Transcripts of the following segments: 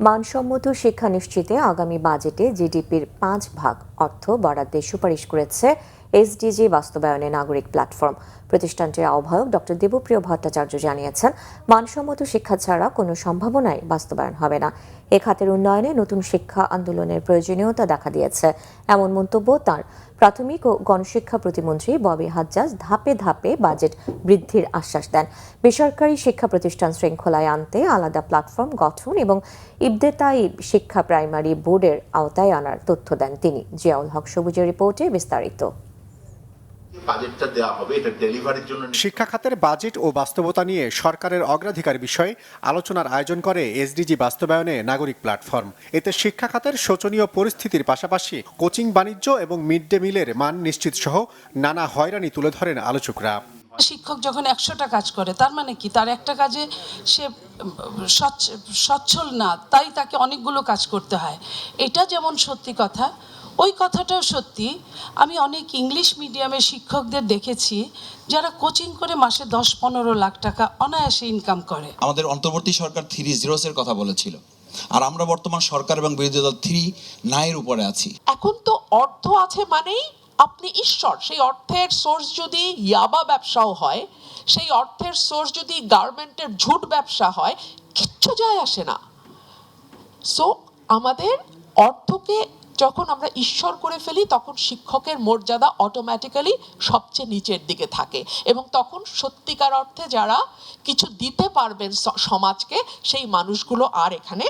মানসম্মত শিক্ষা নিশ্চিতে আগামী বাজেটে জিডিপির 5 ভাগ অর্থ বরাদ্দের সুপারিশ করেছে এসডিজি বাস্তবায়নে নাগরিক প্ল্যাটফর্ম। প্রতিষ্ঠানটির আহ্বায়ক ডক্টর দেবপ্রিয় ভট্টাচার্য জানিয়েছেন, মানসম্মত শিক্ষা ছাড়া কোনো সম্ভাবনাই বাস্তবায়ন হবে না। এ খাতের উন্নয়নে নতুন শিক্ষা আন্দোলনের প্রয়োজনীয়তা দেখা দিয়েছে, এমন মন্তব্য তাঁর। প্রাথমিক ও গণশিক্ষা প্রতিমন্ত্রী ববি হাজ্জাজ ধাপে ধাপে বাজেট বৃদ্ধির আশ্বাস দেন। বেসরকারি শিক্ষা প্রতিষ্ঠান শৃঙ্খলায় আনতে আলাদা প্ল্যাটফর্ম গঠন এবং ইবতেদায়ী শিক্ষা প্রাইমারি বোর্ডের আওতায় আনার তথ্য দেন তিনি। জিয়াউল হক সবুজের রিপোর্টে বিস্তারিত। শিক্ষা খাতের বাজেট ও বাস্তবতা নিয়ে সরকারের অগ্রাধিকার বিষয়ে আলোচনার আয়োজন করে এসডিজি বাস্তবায়নে নাগরিক প্ল্যাটফর্ম। এতে শিক্ষা খাতের শোচনীয় পরিস্থিতির পাশাপাশি কোচিং, বাণিজ্য এবং মিড ডে মিলের মান নিশ্চিত সহ নানা হয়রানি তুলে ধরেন আলোচকরা। শিক্ষক যখন 100টা কাজ করে, তার মানে কি তার একটা কাজে সে সচ্ছল না, তাই তাকে অনেকগুলো কাজ করতে হয়। এটা যেমন সত্যি কথা, ওই কথাটাও সত্যি। আমি অনেক ইংলিশ মিডিয়ামের শিক্ষকদের দেখেছি যারা কোচিং করে মাসে 10-15 লাখ টাকা অনায়াসে ইনকাম করে। আমাদের অন্তর্বর্তী সরকার 3 zeros এর কথা বলেছিল, আর আমরা বর্তমান সরকার এবং বিরোধী দল 3 এর উপরে আছি। এখন তো অর্থ আছে মানেই আপনি ঈশ্বর। সেই অর্থের সোর্স যদি ইয়াবা ব্যবসাও হয়, সেই অর্থের সোর্স যদি গার্মেন্টের ঝুট ব্যবসা হয়, কিচ্ছু যায় আসে না। সো আমাদের অর্থকে যখন আমরা ঈশ্বর করে ফেলি, তখন শিক্ষকের মর্যাদা অটোমেটিক্যালি সবচেয়ে নিচের দিকে থাকে, এবং তখন সত্যিকার অর্থে যারা কিছু দিতে পারবেন সমাজকে, সেই মানুষগুলো আর এখানে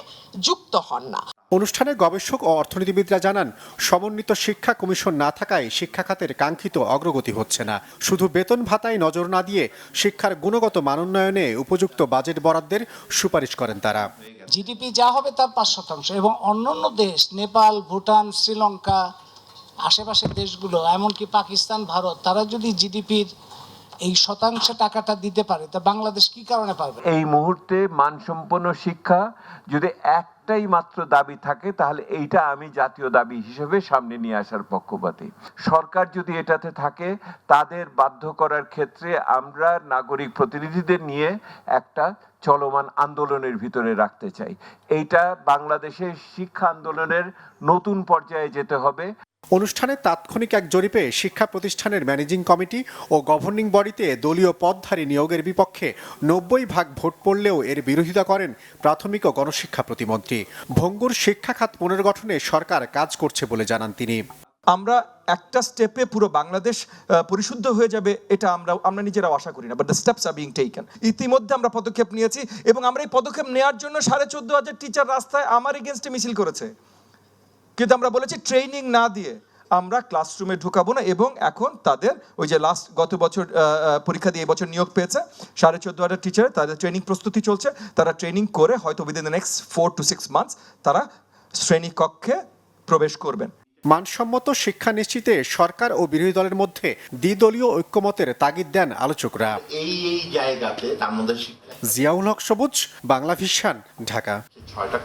যুক্ত হন না। অনুষ্ঠানে গবেষক ও অর্থনীতিবিদরা জানান, সমন্বিত শিক্ষা কমিশন না থাকায় শিক্ষা খাতের কাঙ্ক্ষিত অগ্রগতি হচ্ছে না। শুধু বেতন ভাতায় নজর না দিয়ে শিক্ষার গুণগত মান উন্নয়নে উপযুক্ত বাজেট বরাদ্দের সুপারিশ করেন তারা। জিডিপি যা হবে তার 5% এবং অন্যান্য দেশ, নেপাল, ভুটান, শ্রীলঙ্কা, আশেপাশের দেশগুলো, এমনকি পাকিস্তান, ভারত, তারা যদি জিডিপির এই শতাংশ টাকাটা দিতে পারে, তা বাংলাদেশ কি কারণে পারবে? এই মুহূর্তে মানসম্পন্ন শিক্ষা যদি একটাই মাত্র দাবি থাকে, তাহলে এইটা আমি জাতীয় দাবি হিসেবে সামনে নিয়ে আসার পক্ষপাতী। সরকার যদি এটাতে থাকে, তাদের বাধ্য করার ক্ষেত্রে আমরা নাগরিক প্রতিনিধিদের নিয়ে একটা চলমান আন্দোলনের ভিতরে রাখতে চাই। এইটা বাংলাদেশের শিক্ষা আন্দোলনের নতুন পর্যায়ে যেতে হবে। অনুষ্ঠানে তাৎক্ষণিক এক জরিপে শিক্ষা প্রতিষ্ঠানের ম্যানেজিং কমিটি ও গভর্নিং বডিতে দলীয় পদধারী নিয়োগের বিপক্ষে 90% ভোট পড়লেও এর বিরোধিতা করেন প্রাথমিক ও গণশিক্ষা প্রতিমন্ত্রী। ভঙ্গুর শিক্ষা খাত পুনর্গঠনে সরকার কাজ করছে বলে জানান তিনি। আমরা একটা স্টেপে পুরো বাংলাদেশ পরিশুদ্ধ হয়ে যাবে, এটা আমরা নিজেরাও আশা করি না, but the steps are being taken. ইতিমধ্যে আমরা পদক্ষেপ নিয়েছি, এবং আমরা এই পদক্ষেপ নেওয়ার জন্য 14,500 টিচার রাস্তায় আমার এগেনস্টে মিছিল করেছে, কিন্তু আমরা বলেছি ট্রেনিং না দিয়ে আমরা ক্লাসরুমে ঢুকাবো না। এবং এখন তাদের ওই যে গত বছর পরীক্ষা দিয়ে এবছর নিয়োগ পেয়েছে 14,500 টিচার, তাদের ট্রেনিং প্রস্তুতি চলছে। তারা ট্রেনিং করে হয়তো within the next 4 to 6 months তারা শ্রেণীকক্ষে প্রবেশ করবেন। মানসম্মত শিক্ষা নিশ্চিতে সরকার ও বিরোধী দলের মধ্যে দ্বিদলীয় ঐক্যমতের তাগিদ দেন আলোচকরা। এই জায়গাতে তার মধ্যে জিয়াউল হক সবুজ, বাংলা ভিশন, ঢাকা। 6টা